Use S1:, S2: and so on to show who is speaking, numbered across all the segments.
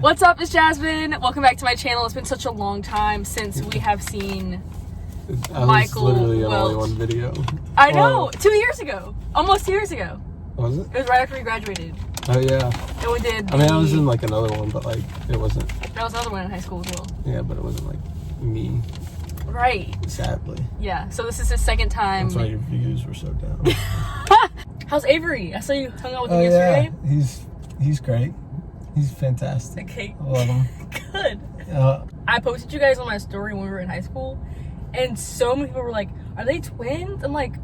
S1: What's up, it's Jasmine. Welcome back to my channel. It's been such a long time since we have seen Michael
S2: literally
S1: Welch.
S2: only one video.
S1: I know, 2 years ago. Almost 2 years ago.
S2: Was it?
S1: It was right after we graduated.
S2: Oh yeah.
S1: And we did
S2: I mean, I was in like another one, but like it wasn't.
S1: That was another one in high school as well.
S2: Yeah, but it wasn't like me.
S1: Right.
S2: Sadly.
S1: Yeah, so this is his second time.
S2: That's why your views were so down.
S1: How's Avery? I saw you hung out with him yesterday.
S2: Yeah. He's great. He's fantastic.
S1: Okay.
S2: I love him.
S1: Good. I posted you guys on my story when we were in high school, and so many people were like, "Are they twins?" I'm like,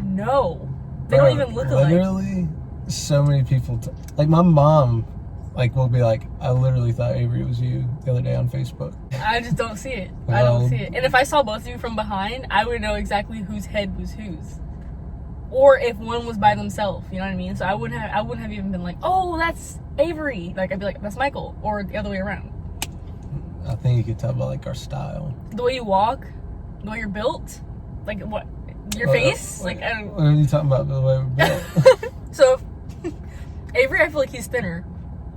S1: "No, they don't even look alike."
S2: Literally, so many people. Like my mom, like will be like, "I literally thought Avery was you the other day on Facebook."
S1: I just don't see it. I don't see it. And if I saw both of you from behind, I would know exactly whose head was whose, or if one was by themselves. You know what I mean? So I wouldn't have even been like, "Oh, that's Avery." Like I'd be like, "That's Michael," or the other way around.
S2: I think you could tell by like our style,
S1: The way you walk, the way you're built, like what your face. Like I don't.
S2: What are you talking about? The way we're built?
S1: So Avery, I feel like he's thinner.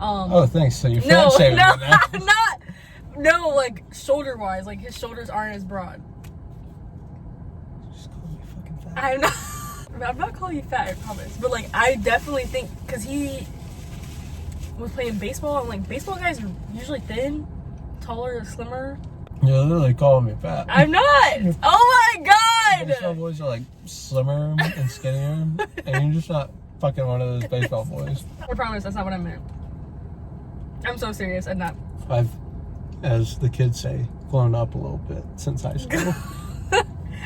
S2: Oh, thanks. So you're
S1: No,
S2: fat shaming
S1: no,
S2: me now.
S1: no, like shoulder wise, like his shoulders aren't as broad.
S2: Just call me fucking fat.
S1: I'm not calling you fat, I promise. But like, I definitely think because he was playing baseball, and like baseball guys are usually thin, taller, slimmer.
S2: You're literally calling me fat.
S1: I'm not. Oh my god.
S2: Baseball boys are like slimmer and skinnier, and you're just not fucking one of those baseball boys.
S1: I promise that's not what I meant. I'm so serious. I'm not.
S2: I've, as the kids say, grown up a little bit since high school.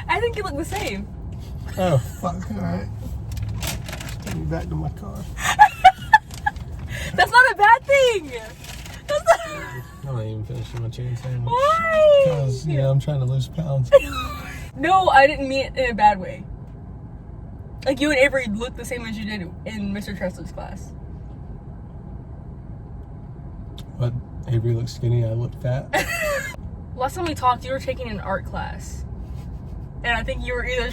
S1: I think you look the same.
S2: Oh fuck! All right, get me back to my car.
S1: That's not a bad thing. That's not.
S2: I'm not even finishing my chicken sandwich.
S1: Why?
S2: Because I'm trying to lose pounds.
S1: No, I didn't mean it in a bad way. Like you and Avery look the same as you did in Mr. Tressler's class.
S2: But Avery looks skinny. I look fat.
S1: Last time we talked, you were taking an art class, and I think you were either.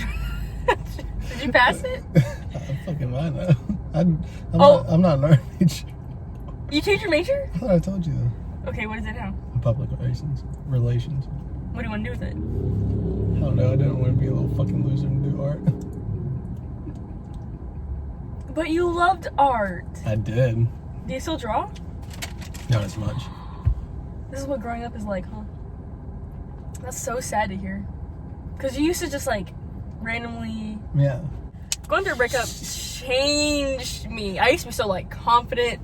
S1: Did you pass it?
S2: I fucking mind though. I'm not an art major.
S1: You changed your major?
S2: I thought I told you though.
S1: Okay, what is it now?
S2: Public relations.
S1: What do you want to do with it?
S2: I don't know. I didn't want to be a little fucking loser and do art.
S1: But you loved art.
S2: I did.
S1: Do you still draw?
S2: Not as much.
S1: This is what growing up is like, huh? That's so sad to hear. Because you used to just like randomly.
S2: Yeah.
S1: Going through a breakup changed me. I used to be so like confident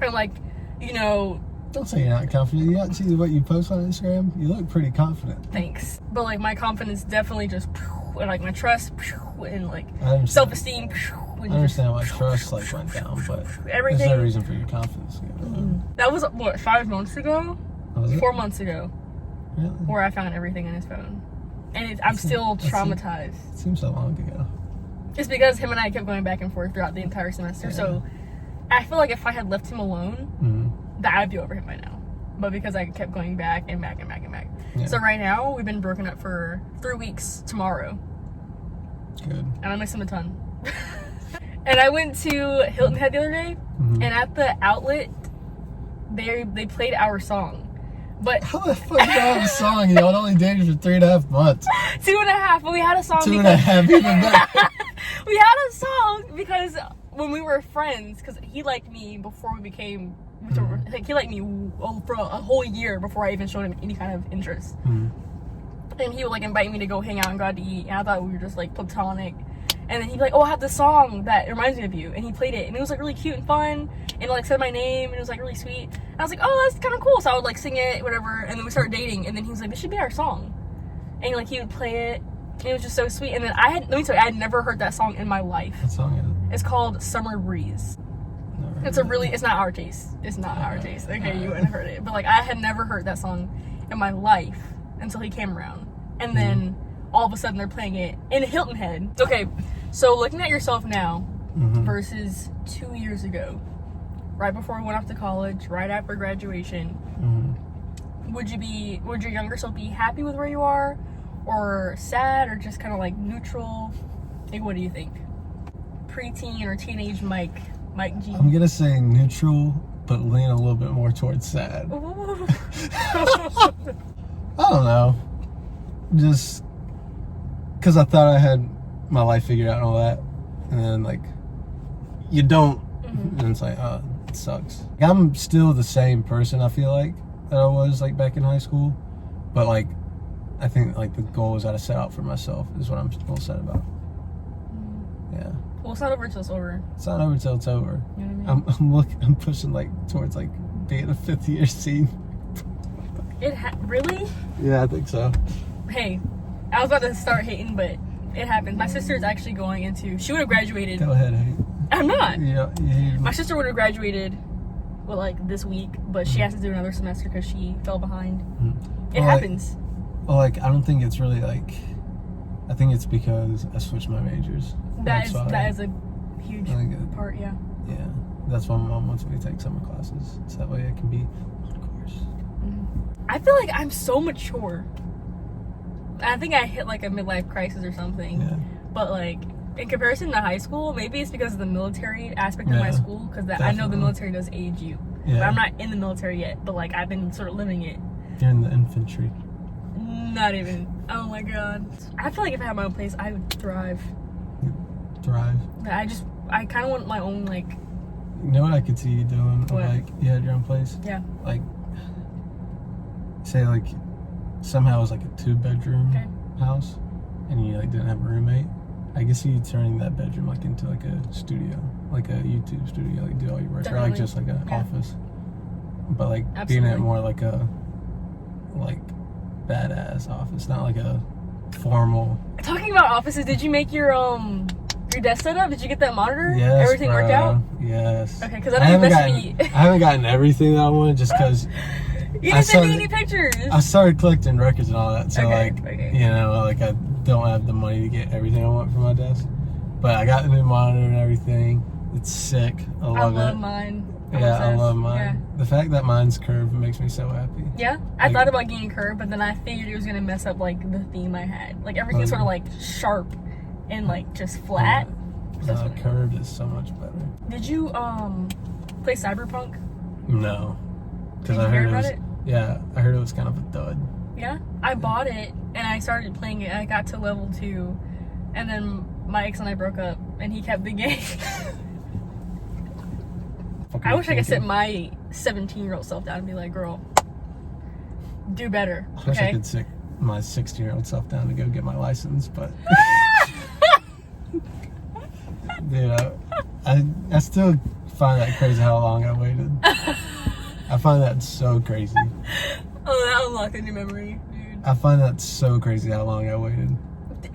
S1: and like, you know.
S2: Don't say you're not confident. You don't see what you post on Instagram? You look pretty confident.
S1: Thanks. But like my confidence definitely just, and like my trust, and like self-esteem.
S2: I understand why trust like went down, but
S1: everything.
S2: There's no reason for your confidence to go down.
S1: That was what, 5 months ago?
S2: Was it?
S1: 4 months ago.
S2: Really?
S1: Where I found everything in his phone. And I'm still traumatized.
S2: It seems so long ago.
S1: It's because him and I kept going back and forth throughout the entire semester. Yeah. So I feel like if I had left him alone, that I'd be over him by now. But because I kept going back and back and back and back. Yeah. So right now, we've been broken up for 3 weeks tomorrow.
S2: Good.
S1: And I miss him a ton. And I went to Hilton Head the other day, and at the outlet, they played our song. But
S2: how the fuck do you have a song? Y'all only dated for 3.5 months.
S1: 2.5, but we had a song.
S2: 2.5, even better.
S1: We had a song because when we were friends, because he liked me before we became, like he liked me for a whole year before I even showed him any kind of interest. And he would like invite me to go hang out and go out to eat, and I thought we were just like platonic. And then he'd be like, "Oh, I have this song that reminds me of you," and he played it, and it was like really cute and fun, and it like said my name, and it was like really sweet. And I was like, "Oh, that's kind of cool." So I would like sing it, whatever, and then we started dating, and then he was like, "This should be our song," and like he would play it, and it was just so sweet. And then let me tell you, I had never heard that song in my life.
S2: What song is it?
S1: It's called Summer Breeze. It's not our taste. It's not our taste. Okay, you wouldn't have heard it, but like I had never heard that song in my life until he came around, and then all of a sudden they're playing it in Hilton Head. Okay. So looking at yourself now versus 2 years ago, right before we went off to college, right after graduation, would your younger self be happy with where you are, or sad, or just kind of like neutral? Like, what do you think? Preteen or teenage Mike G?
S2: I'm gonna say neutral but lean a little bit more towards sad. I don't know. Just because I thought I had my life figured out and all that, and then like you don't, and it's like, oh, it sucks. Like, I'm still the same person, I feel like, that I was like back in high school, but like I think like the goals that I set out for myself is what I'm still set about. Yeah.
S1: Well, it's not over till it's over.
S2: It's not over till it's over.
S1: You know what I mean?
S2: I'm pushing like towards like being a 5th year senior.
S1: Really?
S2: Yeah, I think so.
S1: Hey, I was about to start hating, but it happened. My sister's actually going into. She would have graduated.
S2: Go ahead, hate.
S1: I'm not.
S2: Yeah.
S1: My sister would have graduated, well, like this week, but she has to do another semester because she fell behind. It happens.
S2: Well, like I don't think it's really like. I think it's because I switched my majors.
S1: That is a huge part. Yeah.
S2: Yeah, that's why my mom wants me to take summer classes, so that way I can be on course.
S1: I feel like I'm so mature. I think I hit like a midlife crisis or something.
S2: Yeah.
S1: But like in comparison to high school, maybe it's because of the military aspect of my school. Because I know the military does age you.
S2: Yeah.
S1: But I'm not in the military yet. But like I've been sort of living it.
S2: You're in the infantry.
S1: Not even. Oh my god. I feel like if I had my own place, I would thrive.
S2: Thrive.
S1: I kind of want my own like.
S2: You know what I could see you doing?
S1: What?
S2: Like you had your own place.
S1: Yeah.
S2: Like. Say like somehow it was like a 2-bedroom house and you like didn't have a roommate. I guess you turning that bedroom like into like a studio, like a YouTube studio, like do all your work. Definitely. Or like just like an office, but like being it more like a badass office, not like a formal.
S1: Talking about offices, did you make your desk setup? Did you get that monitor?
S2: Yes,
S1: everything worked out?
S2: Yes.
S1: Okay, because I
S2: haven't gotten everything that I wanted just because.
S1: You didn't send me any pictures.
S2: I started collecting records and all that, so
S1: you
S2: know, like I don't have the money to get everything I want for my desk. But I got the new monitor and everything. It's sick. I love
S1: mine.
S2: I love mine.
S1: Yeah.
S2: The fact that mine's curved makes me so happy.
S1: Yeah, I thought about getting curved, but then I figured it was gonna mess up like the theme I had. Like everything's sort of like sharp and like just flat.
S2: Curved is so much better.
S1: Did you play Cyberpunk?
S2: No.
S1: Did you hear about it?
S2: Yeah, I heard it was kind of a dud.
S1: Yeah, I bought it and I started playing it. I got to level 2, and then my ex and I broke up, and he kept the game. I wish I could sit my 17-year-old self down and be like, "Girl, do better."
S2: I wish I could sit my 16-year-old self down to go get my license, but dude, I still find that crazy how long I waited. I find that so crazy.
S1: Oh, that unlocked a new memory, dude.
S2: I find that so crazy how long I waited.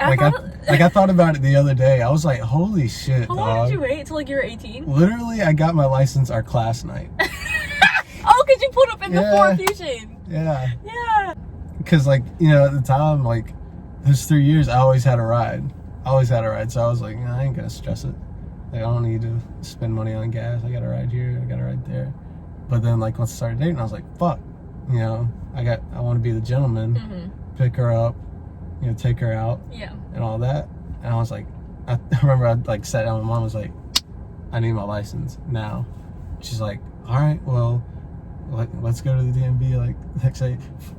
S2: I thought about it the other day. I was like, holy shit,
S1: How long did you wait until like you were 18?
S2: Literally, I got my license our class night.
S1: Oh, because you pulled up in the Ford Fusion.
S2: Yeah.
S1: Yeah.
S2: Because like, you know, at the time, like, those 3 years, I always had a ride. So I was like, I ain't gonna stress it. Like, I don't need to spend money on gas. I got a ride here, I got a ride there. But then, like, once I started dating, I was like, fuck, you know, I want to be the gentleman, pick her up, you know, take her out, and all that. And I was like, I remember I like sat down with my mom, was like, I need my license now. She's like, all right, well, let's go to the DMV. Like, next day.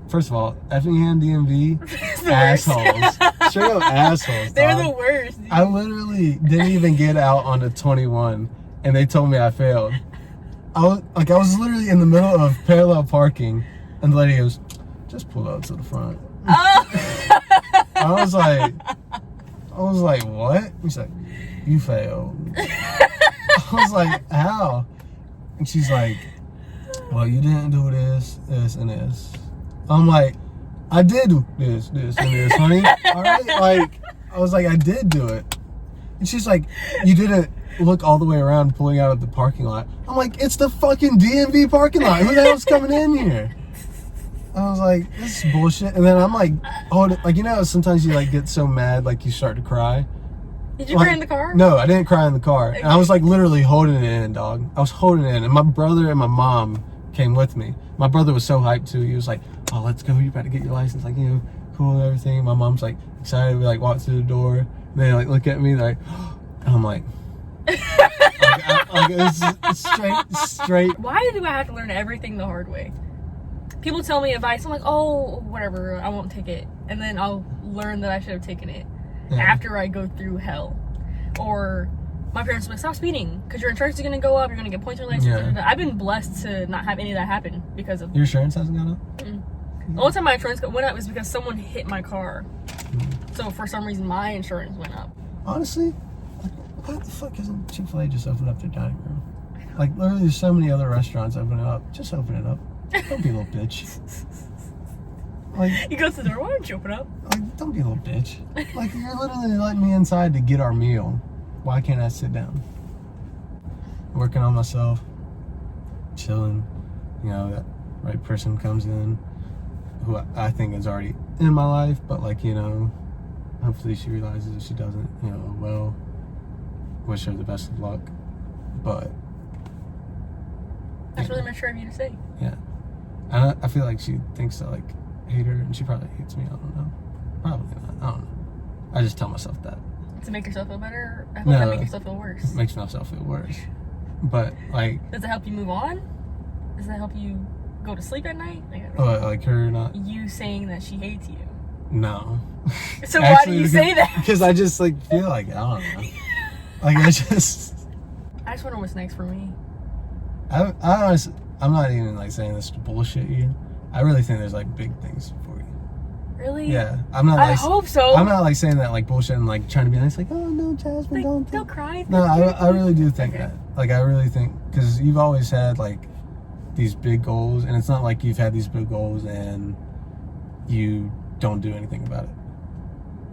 S2: First of all, Effingham DMV, assholes, straight up assholes.
S1: They're the worst. Dude.
S2: I literally didn't even get out on the 21, and they told me I failed. I was literally in the middle of parallel parking, and the lady goes, just pull out to the front.
S1: Oh.
S2: I was like, what? She's like, you failed. I was like, how? And she's like, well, you didn't do this, and this. I'm like, I did do this, and this, honey. All right? Like, I was like, I did do it. And she's like, you didn't look all the way around pulling out of the parking lot. I'm like, it's the fucking DMV parking lot. Who the hell's coming in here? I was like, this is bullshit. And then I'm like, oh, like, you know, sometimes you like get so mad, like you start to cry.
S1: Did you cry in the car?
S2: No, I didn't cry in the car. Okay. And I was like literally holding it in, dog. I was holding it in. And my brother and my mom came with me. My brother was so hyped too. He was like, oh, let's go. You're about to get your license. Like, you know, cool and everything. My mom's like excited. We like walk through the door. And they like look at me. They're like, and I'm like, Like, it's straight.
S1: Why do I have to learn everything the hard way? People tell me advice, I'm like, oh, whatever, I won't take it. And then I'll learn that I should have taken it after I go through hell. Or my parents will be like, stop speeding, because your insurance is going to go up, you're going to get points on your license. Yeah. I've been blessed to not have any of that happen because of...
S2: Your insurance hasn't gone up?
S1: The only time my insurance went up was because someone hit my car. So for some reason, my insurance went up.
S2: Honestly, like, why the fuck isn't Chick-fil-A just opened up their dining room? Like, literally, there's so many other restaurants opening up. Just open it up. Don't be a little bitch. Like,
S1: you go to the door, why don't you open up?
S2: Like, don't be a little bitch. Like, you're literally letting me inside to get our meal. Why can't I sit down? Working on myself, chilling. You know, that right person comes in who I think is already in my life, but like, you know, hopefully she realizes if she doesn't, you know, well, wish her the best of luck. But
S1: that's really mature of you to say.
S2: Yeah. And I feel like she thinks I like hate her, and she probably hates me. I don't know. Probably not. I don't know. I just tell myself that.
S1: To make yourself feel better? I feel like that makes yourself feel worse.
S2: It makes myself feel worse. But like,
S1: does it help you move on? Does it help you go to sleep at night?
S2: Like her not
S1: you saying that she hates you?
S2: No.
S1: So why do you say that?
S2: Because I just like feel like I don't know. Like I just
S1: wonder what's next for me.
S2: I honestly, I'm not even like saying this to bullshit you. I really think there's like big things for you.
S1: Really?
S2: Yeah. I'm not.
S1: I hope so.
S2: I'm not like saying that like bullshit and like trying to be nice. Like, oh no, Jasmine,
S1: like, don't cry.
S2: No, I really do think that. Like, I really think because you've always had like these big goals, and it's not like you've had these big goals and you don't do anything about it.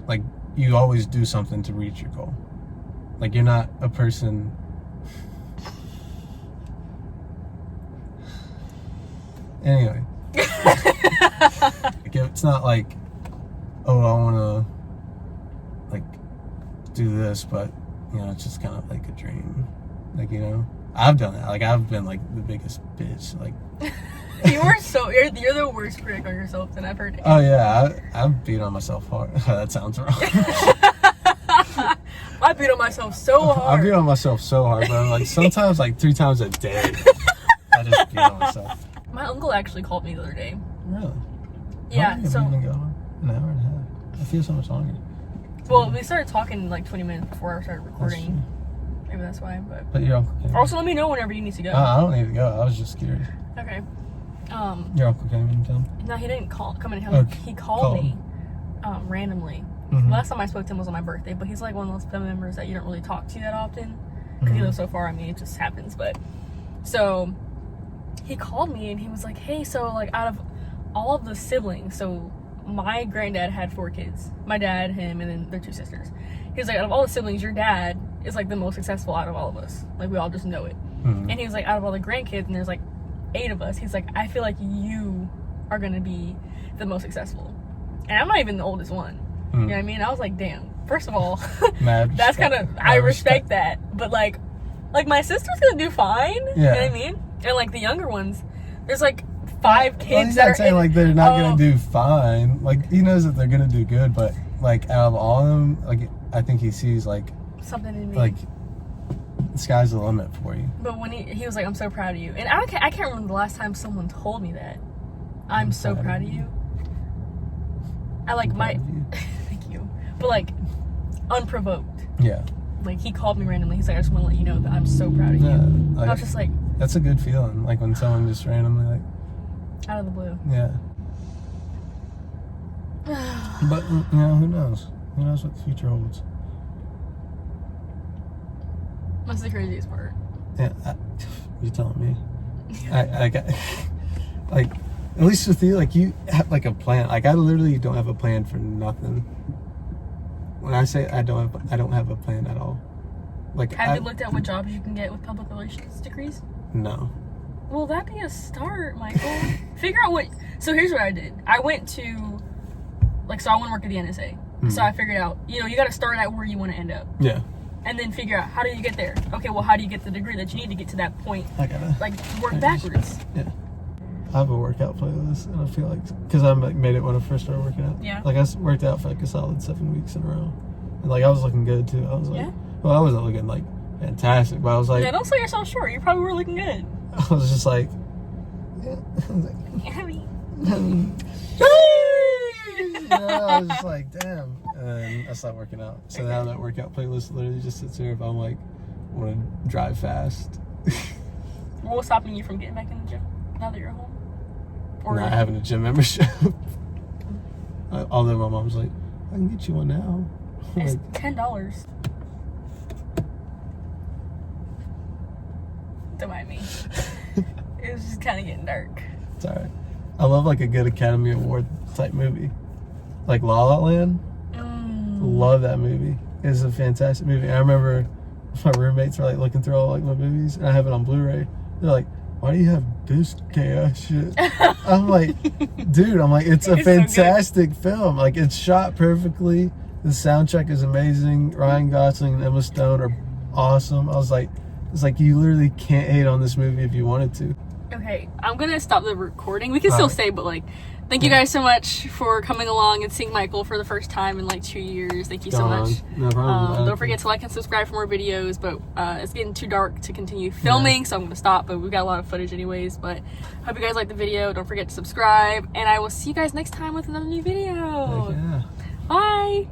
S2: Like, you always do something to reach your goal. Like, you're not a person. Anyway. Like, it's not like, oh, I want to, like, do this, but, you know, it's just kind of like a dream. Like, you know, I've done that. Like, I've been, like, the biggest bitch. Like,
S1: you're the worst critic on yourself that I've heard.
S2: Oh, yeah. I've beat on myself hard. That sounds wrong.
S1: I beat on myself so hard.
S2: I beat on myself so hard, bro. Like, sometimes, like, 3 times a day. I just beat on myself.
S1: My uncle actually called me the other day.
S2: Really?
S1: Yeah,
S2: How long have we been going? An hour and a half. I feel so much longer.
S1: Well, we started talking like 20 minutes before I started recording. Maybe that's why, but
S2: your uncle came.
S1: Also, let me know whenever you need to go.
S2: I don't need to go. I was just curious.
S1: Okay.
S2: Your uncle came in town?
S1: No, he didn't come in town. He called me randomly.
S2: Mm-hmm.
S1: Last time I spoke to him was on my birthday, but he's like one of those family members that you don't really talk to that often because he lives so far. I mean, it just happens. But so he called me and he was like, "Hey, so like out of all of the siblings, so my granddad had 4 kids. My dad, him, and then their 2 sisters. He was like, out of all the siblings, your dad is like the most successful out of all of us. Like, we all just know it. And he was like, out of all the grandkids, and there's like 8 of us, he's like, I feel like you are gonna be the most successful. And I'm not even the oldest one. You know what I mean? I was like, damn. First of all, that's kind of, I respect that. But like my sister's gonna do fine. Yeah. You know what I mean? And like the younger ones, there's like 5 kids
S2: well, he's
S1: that
S2: not
S1: are
S2: saying like they're not gonna do fine. Like, he knows that they're gonna do good, but like out of all of them, like I think he sees like
S1: something in me.
S2: Like, the sky's the limit for you.
S1: But when he was like, I'm so proud of you. And I can't remember the last time someone told me that. I'm so proud of you. I like thank you. But like unprovoked.
S2: Yeah.
S1: Like, he called me randomly. He's like, I just want to let you know that I'm so proud of you. Like, I was just like,
S2: that's a good feeling. Like when someone just randomly like
S1: out of the blue.
S2: Yeah. But you know, who knows? Who knows what the future holds?
S1: That's the craziest part.
S2: Yeah, you telling me? I got like, at least with you, like, you have like a plan. Like, I literally don't have a plan for nothing. When I say I don't have a plan at all. Like,
S1: have you looked at what jobs you can get with public relations degrees?
S2: No.
S1: Well, that'd be a start, Michael. Figure out what. So here's what I did. I went to, like, so I want to work at the NSA. So I figured out, you know, you got to start at where you want to end up. Yeah. And then figure out, how do you get there? Okay, well, how do you get the degree that you need to get to that point? I gotta, like, work backwards. Yeah.
S2: I have a workout playlist, and I feel like, because I made it when I first started working out. Yeah. Like, I worked out for like a solid 7 weeks in a row. And like, I was looking good too. I was like, well, I wasn't looking like fantastic. But I was like,
S1: Yeah, don't sell yourself short. You probably were looking good.
S2: I was just like, yeah. I was like, I was just like, damn. And then I stopped working out. So now that workout playlist literally just sits here if I'm like, want to drive fast.
S1: What's stopping you from getting back in the gym now that you're home? Or
S2: not having a gym membership. Although my mom's like, I can get you one now.
S1: It's
S2: Like,
S1: $10. Don't mind me. It was just kind of getting dark.
S2: it's alright. I love like a good Academy Award type movie. Like La La Land. Love that movie. It's a fantastic movie. I remember my roommates were like looking through all like my movies, and I have it on Blu-ray. They're like, "Why do you have this chaos shit?" I'm like, "Dude, I'm like, it's a fantastic film. Like, it's shot perfectly. The soundtrack is amazing. Ryan Gosling and Emma Stone are awesome." I was like, "It's like you literally can't hate on this movie if you wanted to."
S1: Okay, I'm gonna stop the recording. We can still stay, but like, thank you guys so much for coming along and seeing Michael for the first time in like 2 years. Thank you so much.
S2: No problem.
S1: Don't forget to like and subscribe for more videos, but it's getting too dark to continue filming, so I'm gonna stop, but we've got a lot of footage anyways. But hope you guys like the video. Don't forget to subscribe, and I will see you guys next time with another new video.
S2: Yeah.
S1: Bye.